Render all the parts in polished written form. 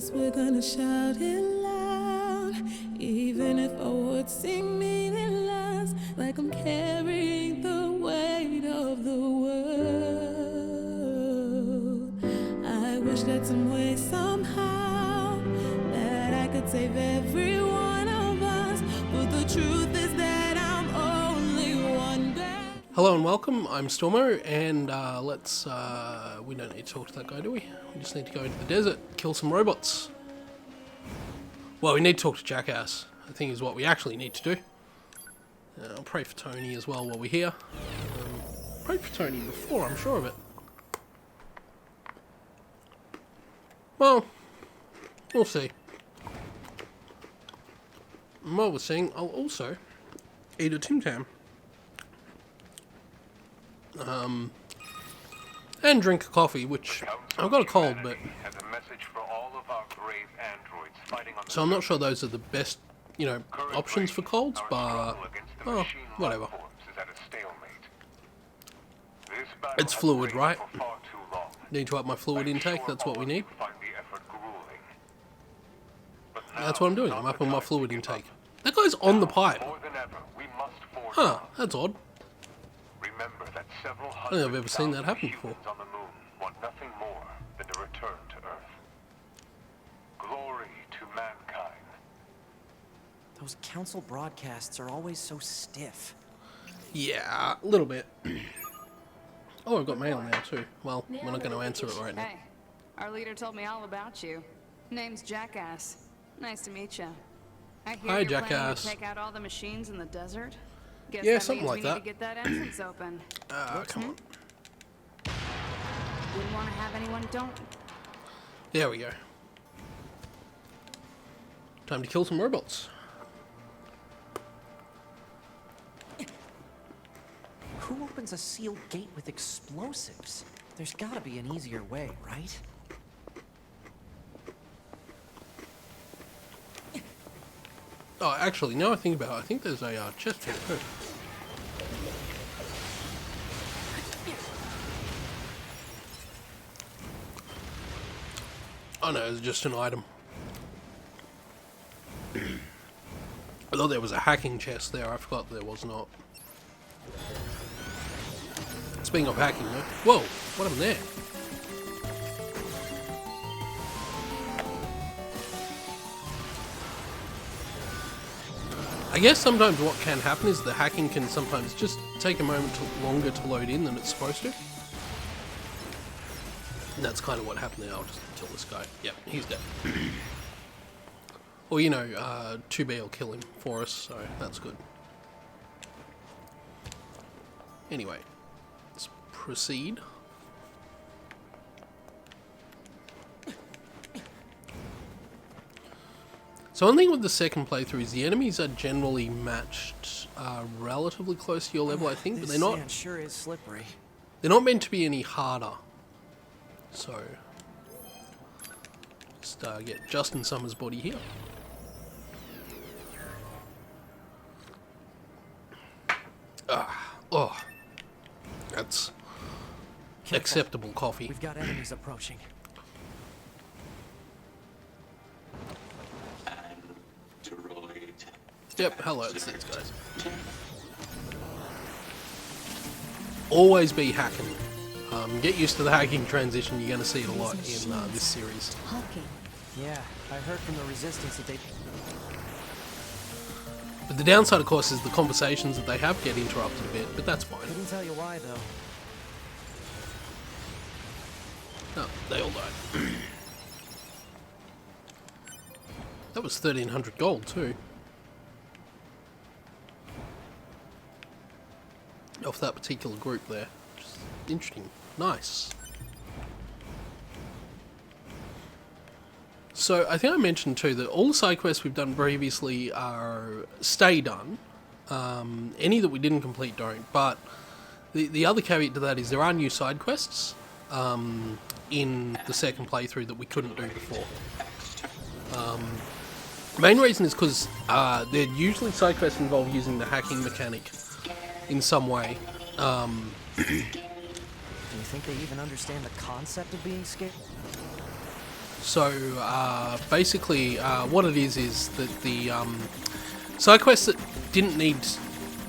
'cause we're gonna shout it loud. Even if our words seem meaningless, like I'm carrying the weight of the world. I wish that some way, somehow, that I could save every one of us. But the truth is that I'm only one girl. Hello and welcome, I'm Stormo, and we don't need to talk to that guy, do we? We just need to go into the desert, kill some robots. Well, we need to talk to Jackass, I think is what we actually need to do. I'll pray for Tony as well while we're here. Prayed for Tony before, I'm sure of it. Well, we'll see. And while we're seeing, I'll also eat a Tim Tam. And drink a coffee, which I've got a cold, but so I'm not sure those are the best, options for colds, but oh, whatever. It's fluid, right? Need to up my fluid intake, that's what we need. That's what I'm doing, I'm upping my fluid intake. That guy's on the pipe. Huh, that's odd. I don't think I've ever seen that happen before. On the moon want nothing more than to return to Earth. Glory to mankind. Those council broadcasts are always so stiff. Yeah, a little bit. Oh, I've got mail now too. Well, we're not going to answer it right now. Hey, our leader told me all about you. Name's Jackass. Nice to meet you. I hear Hi, you're planning Jackass. to take out all the machines in the desert. Guess Yeah, that something means like we that. need to get that entrance open. Come on. Wouldn't want to have anyone don't. There we go. Time to kill some robots. Who opens a sealed gate with explosives? There's gotta be an easier way, right? Oh, actually, now I think about it, I think there's a chest here too. Oh no, it's just an item. I thought there was a hacking chest there, I forgot there was not. Speaking of hacking, though. Whoa, what happened there? I guess sometimes what can happen is the hacking can sometimes just take a moment longer to load in than it's supposed to. And that's kind of what happened there. I'll just kill this guy. Yep, he's dead. Or, 2B will kill him for us, so that's good. Anyway, let's proceed. So one thing with the second playthrough is the enemies are generally matched relatively close to your level, I think, but they're not. Sand sure is slippery. They're not meant to be any harder. So just get Justin Summers' body here. Oh, that's acceptable coffee. We've got enemies approaching. Yep, hello, it's these guys. Always be hacking. Get used to the hacking transition, you're going to see it a lot in this series. Yeah, I heard from the Resistance that they... But the downside, of course, is the conversations that they have get interrupted a bit, but that's fine. Couldn't tell you why, though. No, they all died. That was 1,300 gold, too. Off that particular group there. Just interesting. Nice. So, I think I mentioned too that all the side quests we've done previously stay done. Any that we didn't complete don't. But the other caveat to that is there are new side quests in the second playthrough that we couldn't do before. The main reason is because they're usually side quests involve using the hacking mechanic in some way. Do you think they even understand the concept of being scared? So basically, what it is that the side quests that didn't need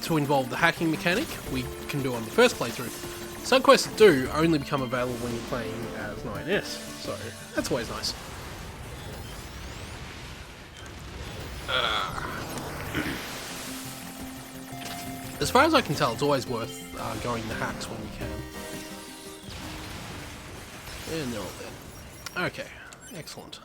to involve the hacking mechanic, we can do on the first playthrough. Side quests that do only become available when you're playing as 9S, so that's always nice. As far as I can tell, it's always worth going the hacks when you can. And they're all dead. Okay, excellent.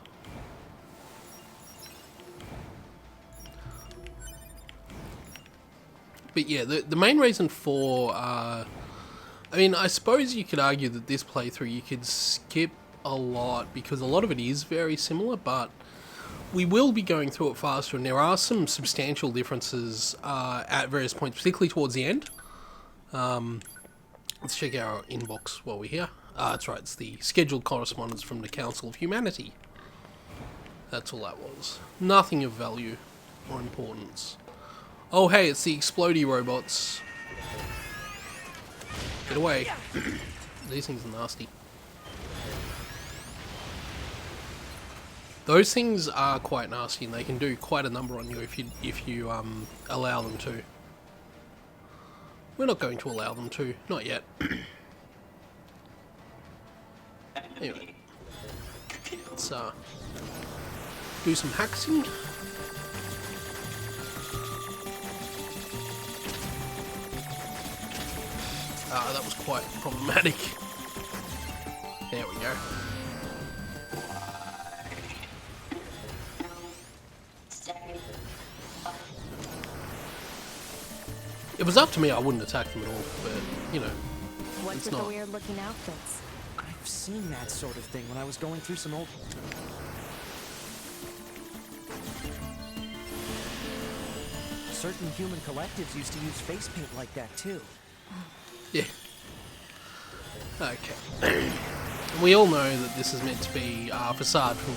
But yeah, the main reason for... I mean, I suppose you could argue that this playthrough you could skip a lot because a lot of it is very similar, but we will be going through it faster, and there are some substantial differences at various points, particularly towards the end. Let's check our inbox while we're here. That's right, it's the scheduled correspondence from the Council of Humanity. That's all that was. Nothing of value or importance. Oh hey, it's the explodey robots. Get away. These things are nasty. Those things are quite nasty, and they can do quite a number on you if you allow them to. We're not going to allow them to, not yet. Anyway, let's do some hacking. That was quite problematic. There we go. If it was up to me, I wouldn't attack them at all, but, you know, What's it's with not. the weird-looking outfits? I've seen that sort of thing when I was going through some old... Certain human collectives used to use face paint like that, too. Yeah. Okay. We all know that this is meant to be a facade from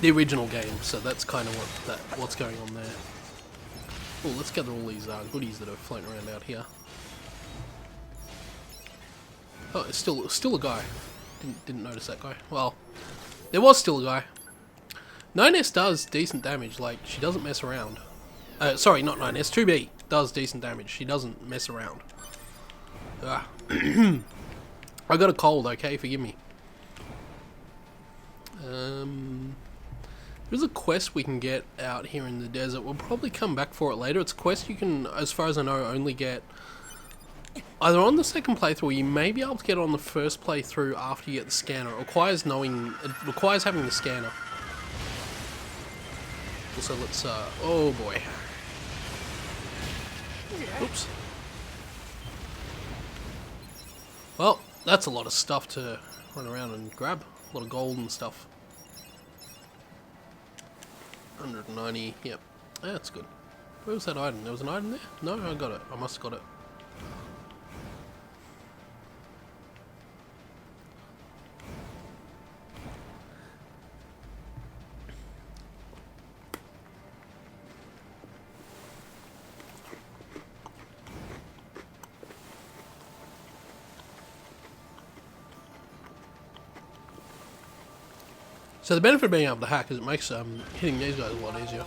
the original game, so that's kind of what's going on there. Oh, let's gather all these goodies that are floating around out here. Oh, it's still a guy. Didn't notice that guy. Well, there was still a guy. 9S does decent damage. Like, she doesn't mess around. Sorry, not 9S. 2B does decent damage. She doesn't mess around. I got a cold. Okay, forgive me. There's a quest we can get out here in the desert. We'll probably come back for it later. It's a quest you can, as far as I know, only get either on the second playthrough, or you may be able to get it on the first playthrough after you get the scanner. It requires having the scanner. So let's, oh boy. Oops. Well, that's a lot of stuff to run around and grab. A lot of gold and stuff. 190, yep. That's good. Where was that item? There was an item there? No, I got it. I must have got it. So the benefit of being able to hack is it makes hitting these guys a lot easier.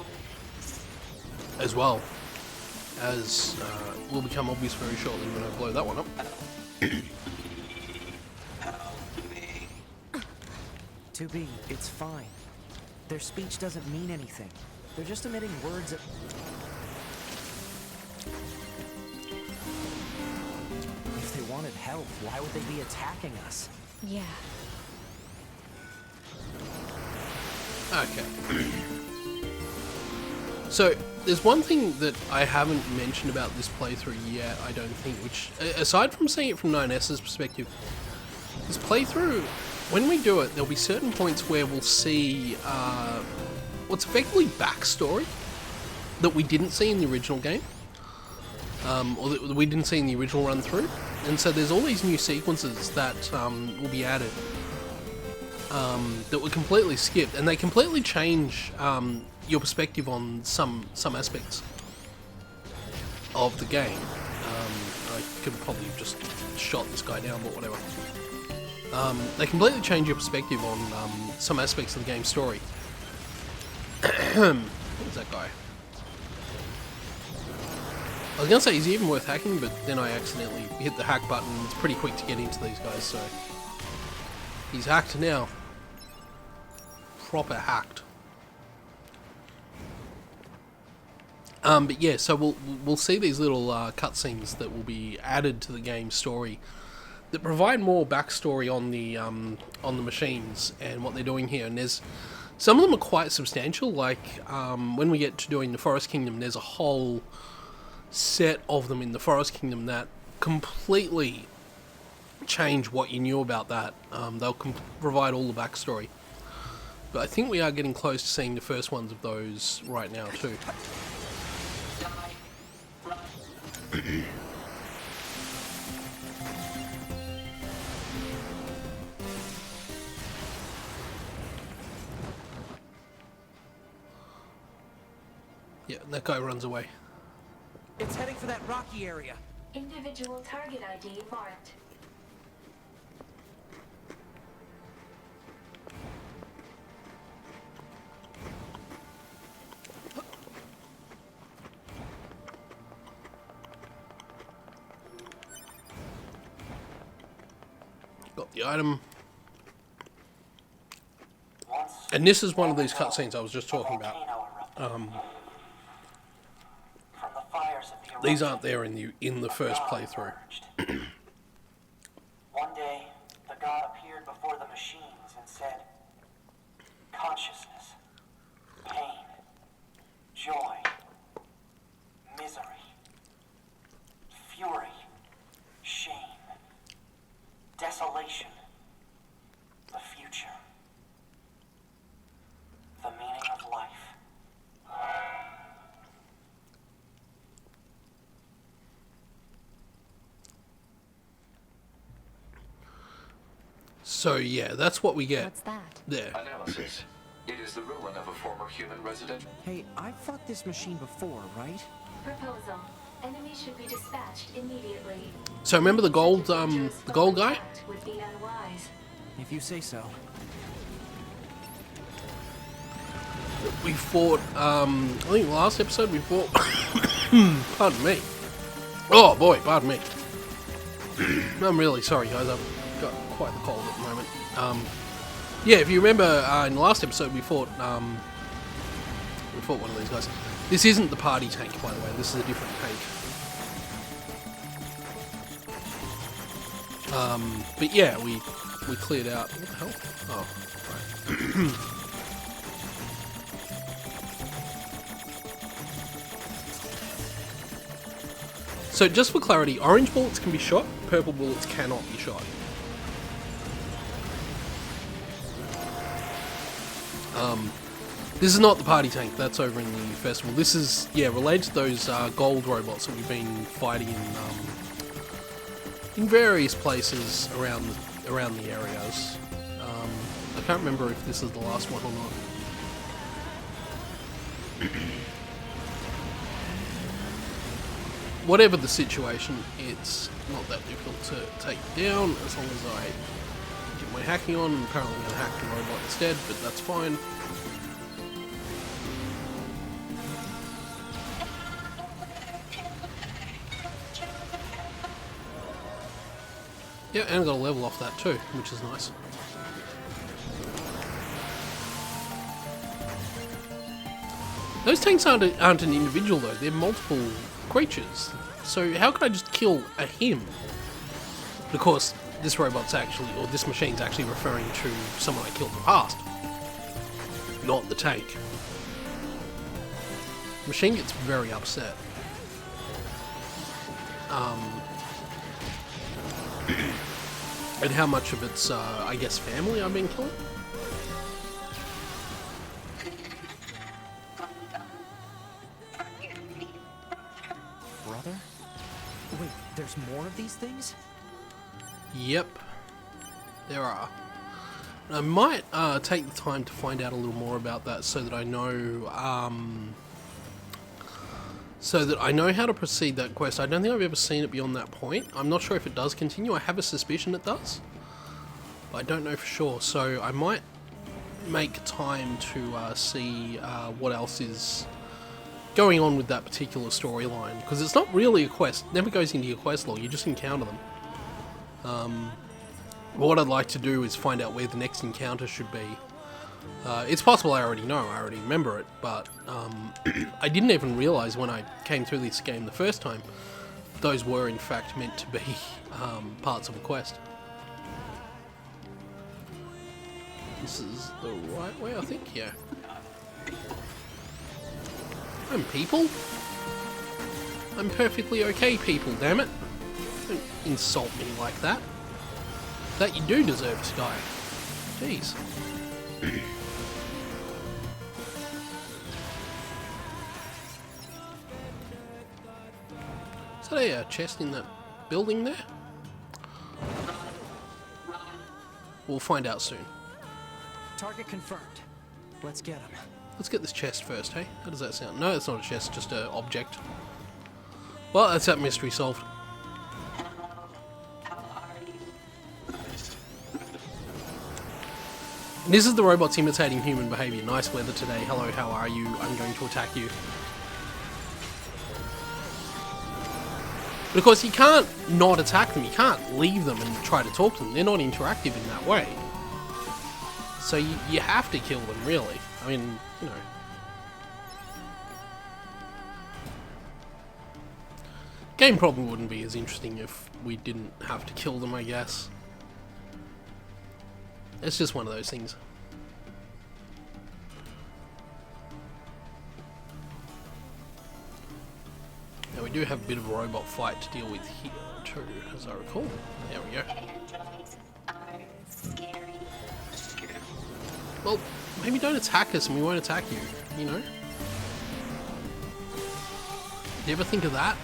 As well as will become obvious very shortly when I blow that one up. 2B, it's fine. Their speech doesn't mean anything. They're just emitting words that... If they wanted help, why would they be attacking us? Yeah. Okay. So, there's one thing that I haven't mentioned about this playthrough yet, I don't think, which, aside from seeing it from 9S's perspective, this playthrough, when we do it, there'll be certain points where we'll see what's effectively backstory that we didn't see in the original game, or that we didn't see in the original run through. And so there's all these new sequences that will be added that were completely skipped, and they completely change your perspective on some aspects of the game. I could probably have just shot this guy down, but whatever. They completely change your perspective on some aspects of the game's story. Who's that guy? I was gonna say, is he even worth hacking, but then I accidentally hit the hack button. It's pretty quick to get into these guys, so he's hacked now. Proper hacked. But yeah, so we'll see these little cutscenes that will be added to the game's story that provide more backstory on the machines and what they're doing here. And there's some of them are quite substantial. Like when we get to doing the Forest Kingdom, there's a whole set of them in the Forest Kingdom that completely change what you knew about that. They'll provide all the backstory. But I think we are getting close to seeing the first ones of those right now too. Yeah, and that guy runs away. It's heading for that rocky area. Individual target ID marked. Got the item. And this is one of these cutscenes I was just talking about. These aren't there in the first playthrough. One day, the god appeared before the machines and said, consciousness, pain, joy, misery, fury, shame, desolation, the future, the meaning of life. So yeah, that's what we get. What's that? There. Analysis. It is the ruin of a former human resident. Hey, I fought this machine before, right? Proposal. Enemy should be dispatched immediately. So remember the gold guy? Would be unwise. If you say so. We fought, I think last episode we fought, pardon me. Oh boy, pardon me. I'm really sorry guys, I've got quite the cold at the moment. Yeah, if you remember in the last episode we fought one of these guys. This isn't the party tank, by the way, this is a different tank. But yeah, we cleared out, what the hell? Oh, right. So just for clarity, orange bullets can be shot, purple bullets cannot be shot. This is not the party tank, that's over in the festival. This is, yeah, related to those gold robots that we've been fighting in various places around the areas. I can't remember if this is the last one or not. Whatever the situation, it's not that difficult to take down as long as I get my hacking on. I'm apparently going to hack the robot instead, but that's fine. Yeah, and I got a level off that too, which is nice. Those tanks aren't an individual though, they're multiple creatures. So how could I just kill a him? But of course, this robot's actually, or this machine's actually referring to someone I killed in the past. Not the tank. The machine gets very upset. And how much of its, I guess, family I've been killing? Brother? Wait, there's more of these things? Yep, there are. I might take the time to find out a little more about that so that I know how to proceed that quest. I don't think I've ever seen it beyond that point. I'm not sure if it does continue. I have a suspicion it does. But I don't know for sure, so I might make time to see what else is going on with that particular storyline, because it's not really a quest. It never goes into your quest log, you just encounter them. What I'd like to do is find out where the next encounter should be. It's possible I already know, I already remember it, but I didn't even realise when I came through this game the first time, those were in fact meant to be parts of a quest. This is the right way, I think, yeah. I'm people. I'm perfectly okay people, damn it. Don't insult me like that. That you do deserve, Sky. Jeez. Is that a chest in that building there? We'll find out soon. Target confirmed. Let's get him. Let's get this chest first, hey? How does that sound? No, it's not a chest, just an object. Well, that's that mystery solved. This is the robots imitating human behaviour. Nice weather today. Hello, how are you? I'm going to attack you. But of course, you can't not attack them. You can't leave them and try to talk to them. They're not interactive in that way. So you have to kill them, really. I mean, you know. Game probably wouldn't be as interesting if we didn't have to kill them, I guess. It's just one of those things. Now we do have a bit of a robot fight to deal with here too, as I recall. There we go. Well, maybe don't attack us and we won't attack you, you know? You ever think of that?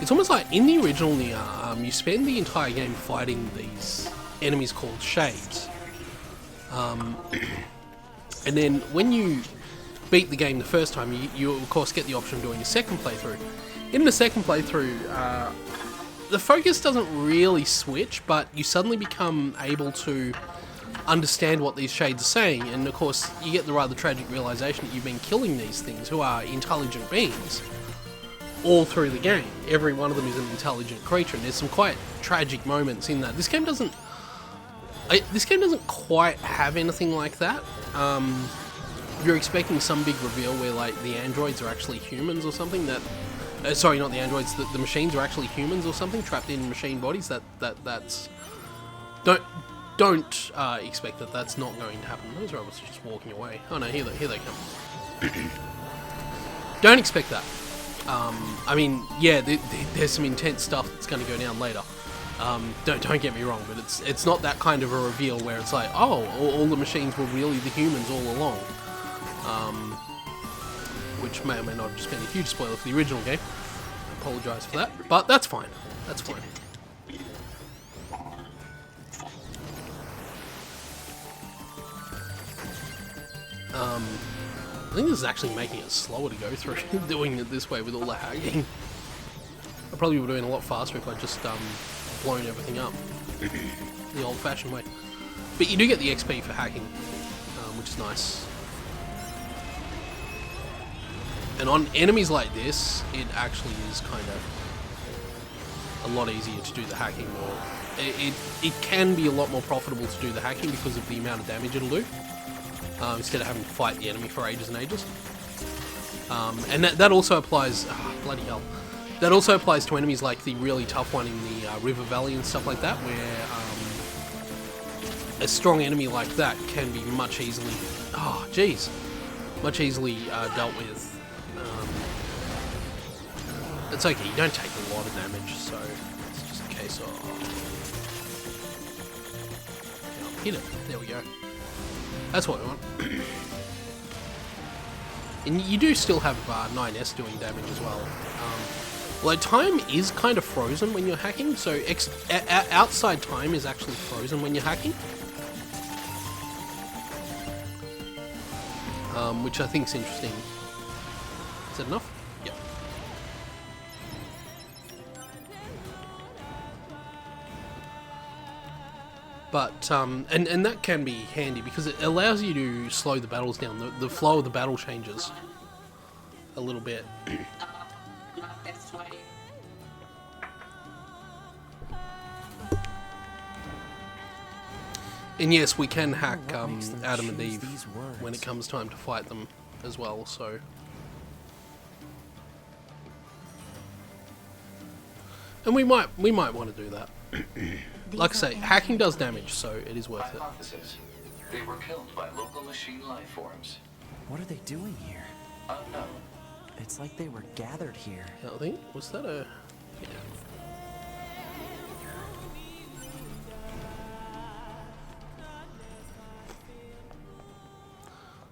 It's almost like in the original Nier, you spend the entire game fighting these enemies called shades. And then when you beat the game the first time, you of course get the option of doing a second playthrough. In the second playthrough, the focus doesn't really switch, but you suddenly become able to understand what these shades are saying, and of course you get the rather tragic realization that you've been killing these things who are intelligent beings all through the game. Every one of them is an intelligent creature, and there's some quite tragic moments in that. This game doesn't quite have anything like that. You're expecting some big reveal where like the androids are actually humans or something. Sorry, not the androids. The machines are actually humans or something trapped in machine bodies. That's don't expect that. That's not going to happen. Those robots are just walking away. Oh no, here they come. Don't expect that. I mean, yeah, there's some intense stuff that's going to go down later. Don't get me wrong, but it's not that kind of a reveal where it's like, oh, all the machines were really the humans all along. Which may or may not have just been a huge spoiler for the original game. I apologise for that, but that's fine. That's fine. I think this is actually making it slower to go through, doing it this way with all the hacking. I probably would have been a lot faster if I just blown everything up the old-fashioned way. But you do get the XP for hacking, which is nice. And on enemies like this, it actually is kind of a lot easier to do the hacking. Or it can be a lot more profitable to do the hacking because of the amount of damage it'll do. Instead of having to fight the enemy for ages and ages. And that also applies... bloody hell. That also applies to enemies like the really tough one in the River Valley and stuff like that, where a strong enemy like that can be much easily... Oh, jeez. Much easily dealt with. It's okay, you don't take a lot of damage, so it's just a case of... Hit it. There we go. That's what we want. And you do still have 9S doing damage as well. Although time is kind of frozen when you're hacking, so outside time is actually frozen when you're hacking. Which I think is interesting. Is that enough? Yeah. But and that can be handy because it allows you to slow the battles down. The flow of the battle changes a little bit. And yes, we can hack Adam and Eve when it comes time to fight them as well, so... And we might want to do that. Like I say, hacking does damage, so it is worth it. Hypothesis. They were killed by local machine life forms. What are they doing here? Unknown. It's like they were gathered here. I think, was that a... Yeah.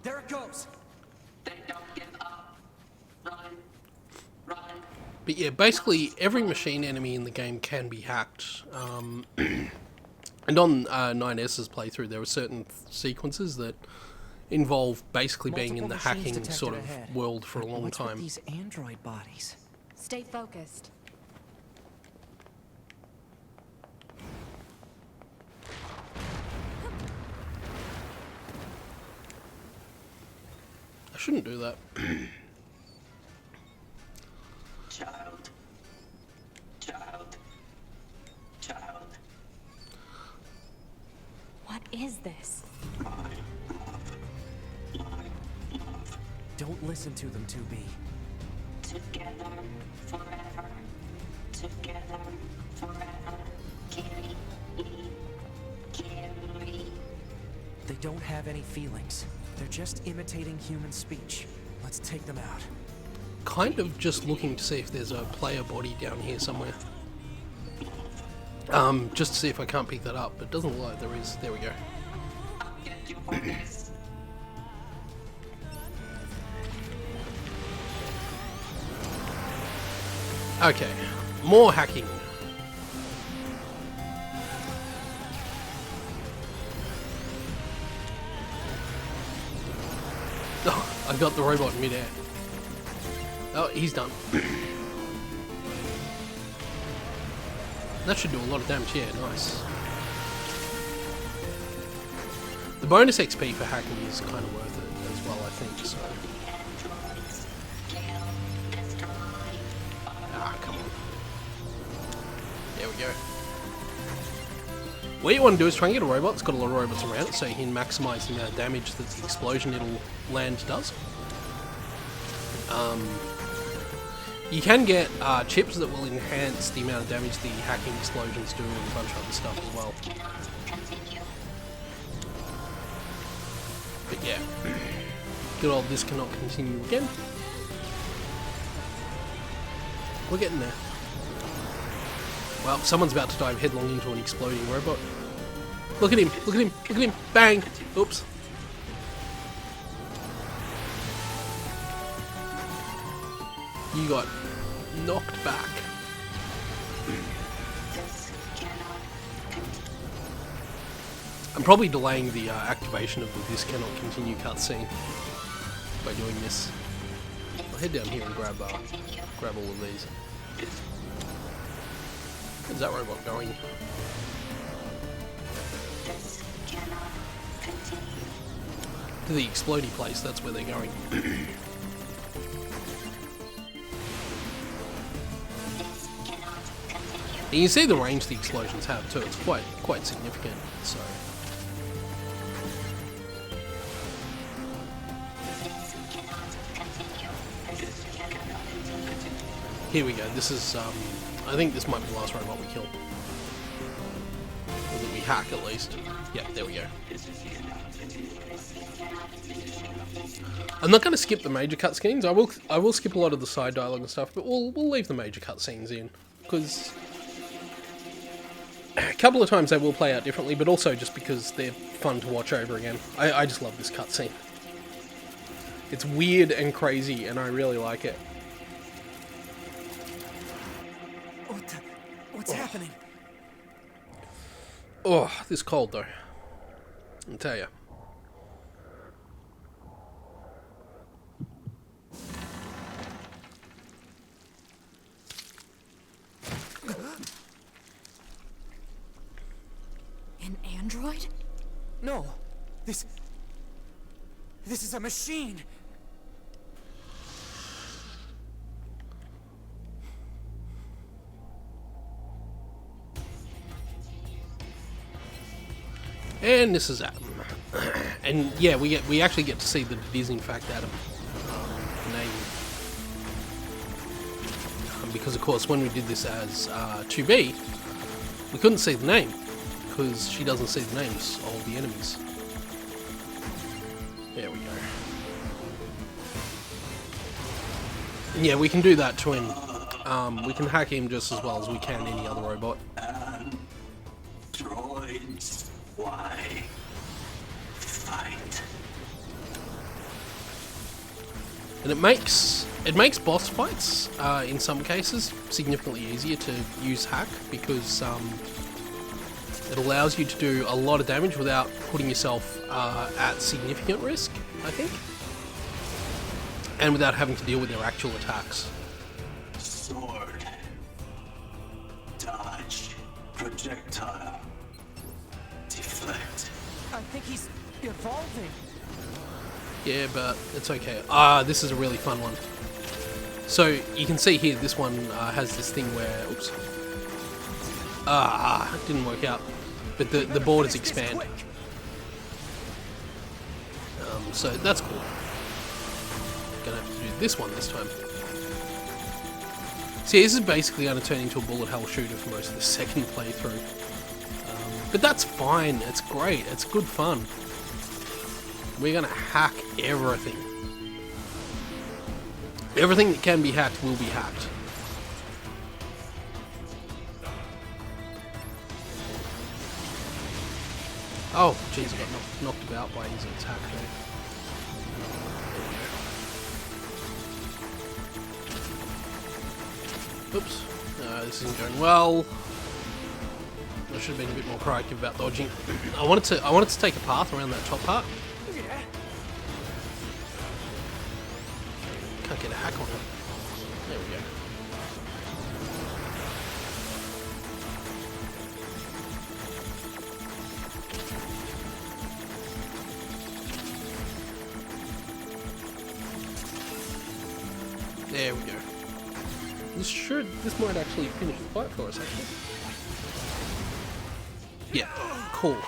There it goes! They don't give up. Run. Run. But yeah, basically every machine enemy in the game can be hacked. And on 9S's playthrough, there were certain sequences that involve basically being in the hacking sort of world for a long What's with time. these android bodies? Stay focused. I shouldn't do that. Child. Child. Child. What is this? Don't listen to them, 2B. Together forever. Together forever. Carry me. Carry. They don't have any feelings. They're just imitating human speech. Let's take them out. Kind of just looking to see if there's a player body down here somewhere. Just to see if I can't pick that up, but it doesn't look like there is. There we go. I'll get you for this. Okay, more hacking. Oh, I got the robot in midair. Oh, he's done. That should do a lot of damage, yeah, nice. The bonus XP for hacking is kind of worth it as well, I think, so... Ah, come on. There we go. What you want to do is try and get a robot that's got a lot of robots around it so you can maximise the amount of damage that the explosion it'll land does. You can get chips that will enhance the amount of damage the hacking explosions do and a bunch of other stuff as well. But yeah, good old this cannot continue again. We're getting there. Well, someone's about to dive headlong into an exploding robot. Look at him, look at him, look at him, bang! Oops. You got knocked back. I'm probably delaying the activation of the "This Cannot Continue" cutscene by doing this. I'll head down here and grab all of these. Where's that robot going? To the explodey place, that's where they're going. And you can see the range the explosions have too, it's quite significant, so... Here we go, this is, I think this might be the last robot we kill. Or that we hack at least. Yeah, there we go. I'm not going to skip the major cutscenes, I will skip a lot of the side dialogue and stuff, but we'll leave the major cutscenes in, because... A couple of times they will play out differently, but also just because they're fun to watch over again. I just love this cutscene. It's weird and crazy, and I really like it. What's happening? Oh, this cold though. I'll tell you. An android? No. This is a machine. And this is Adam. And yeah, we actually get to see that it is in fact Adam. Name. Because of course when we did this as 2B, we couldn't see the name. Because she doesn't see the names of the enemies. There we go. And yeah, we can do that to him. We can hack him just as well as we can any other robot. Droids, why fight? And it makes boss fights in some cases significantly easier to use hack because it allows you to do a lot of damage without putting yourself at significant risk, I think, and without having to deal with their actual attacks. Sword, dodge, projectile, deflect. I think he's evolving. Yeah, but it's okay. This is a really fun one. So you can see here, this one has this thing where, oops, it didn't work out. But the borders expand. So that's cool. Gonna have to do this one this time. See, this is basically going to turn into a bullet hell shooter for most of the second playthrough. But that's fine. It's great. It's good fun. We're gonna hack everything. Everything that can be hacked will be hacked. Oh, jeez, I got knocked about by his attack there. Oops, this isn't going well. I should have been a bit more proactive about dodging. I wanted to take a path around that top part. Can't get a hack on it. There we go. There we go. This might actually finish the fight for us, actually. Yeah, cool.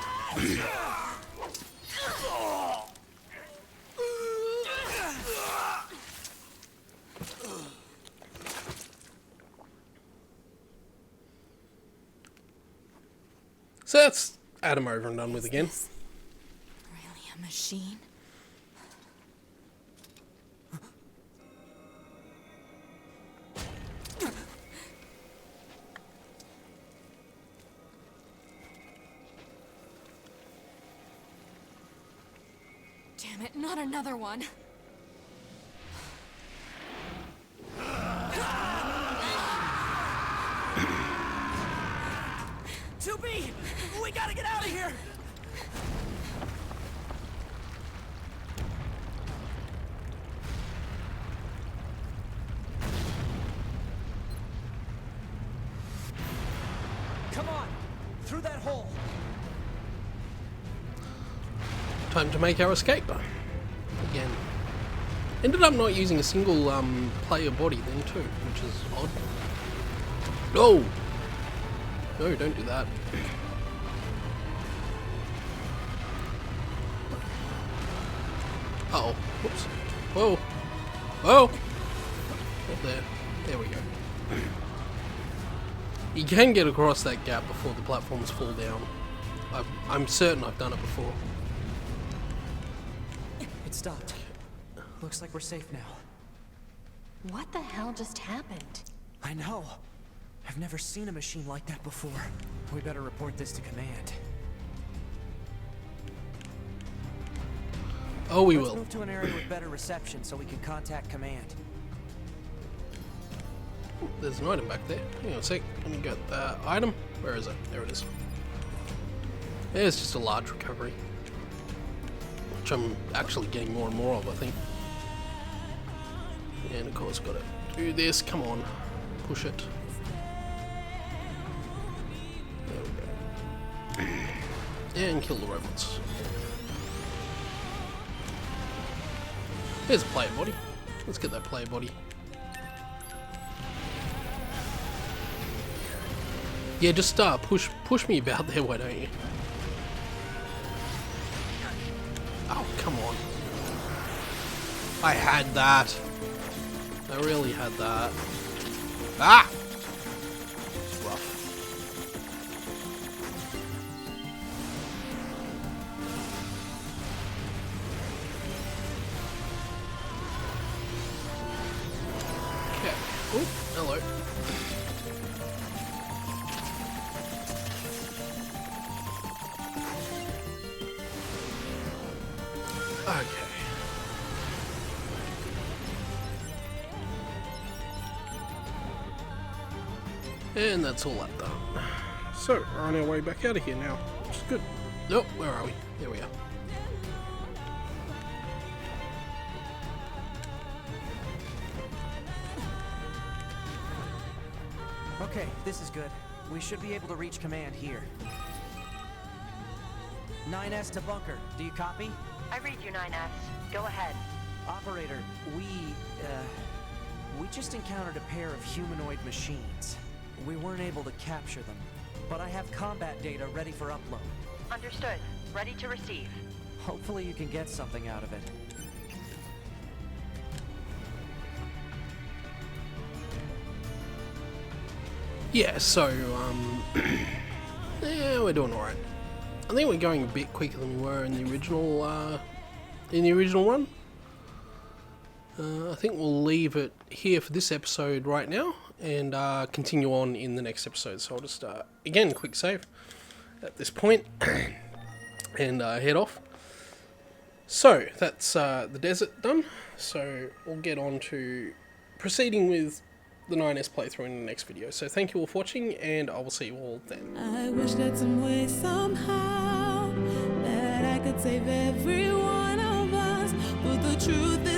So that's Adam over and done with again. Really a machine? Damn it, not another one. We gotta get out of here! Come on! Through that hole! Time to make our escape. Again. Ended up not using a single player body then too, which is odd. No! No, don't do that. Uh-oh. Whoops. Whoa. Whoa! Up there. There we go. You can get across that gap before the platforms fall down. I'm certain I've done it before. It stopped. Looks like we're safe now. What the hell just happened? I know. I've never seen a machine like that before. We better report this to command. Oh, we Let's will. move to an area with better reception so we can contact command. There's an item back there. Hang on a sec. Let me get the item. Where is it? There it is. There's just a large recovery. Which I'm actually getting more and more of, I think. And of course, gotta do this. Come on. Push it. There we go. And kill the robots. Here's a player body. Let's get that player body. Yeah, just push me about there, why don't you? Oh, come on. I had that. I really had that. Ah! It's rough. Okay. Oh, hello. Okay. And that's all that done. So, we're on our way back out of here now, which is good. Oh, where are we? There we are. Okay, this is good. We should be able to reach command here. 9S to bunker. Do you copy? I read you, 9S. Go ahead. Operator, we just encountered a pair of humanoid machines. We weren't able to capture them, but I have combat data ready for upload. Understood. Ready to receive. Hopefully you can get something out of it. Yeah, so, yeah, we're doing alright. I think we're going a bit quicker than we were in the original run. I think we'll leave it here for this episode right now, and continue on in the next episode. So I'll just, again, quick save at this point, and head off. So, that's the desert done, so we'll get on to proceeding with the 9S playthrough in the next video. So thank you all for watching, and I will see you all then. I wish that some way, somehow, that I could save every one of us, but the truth is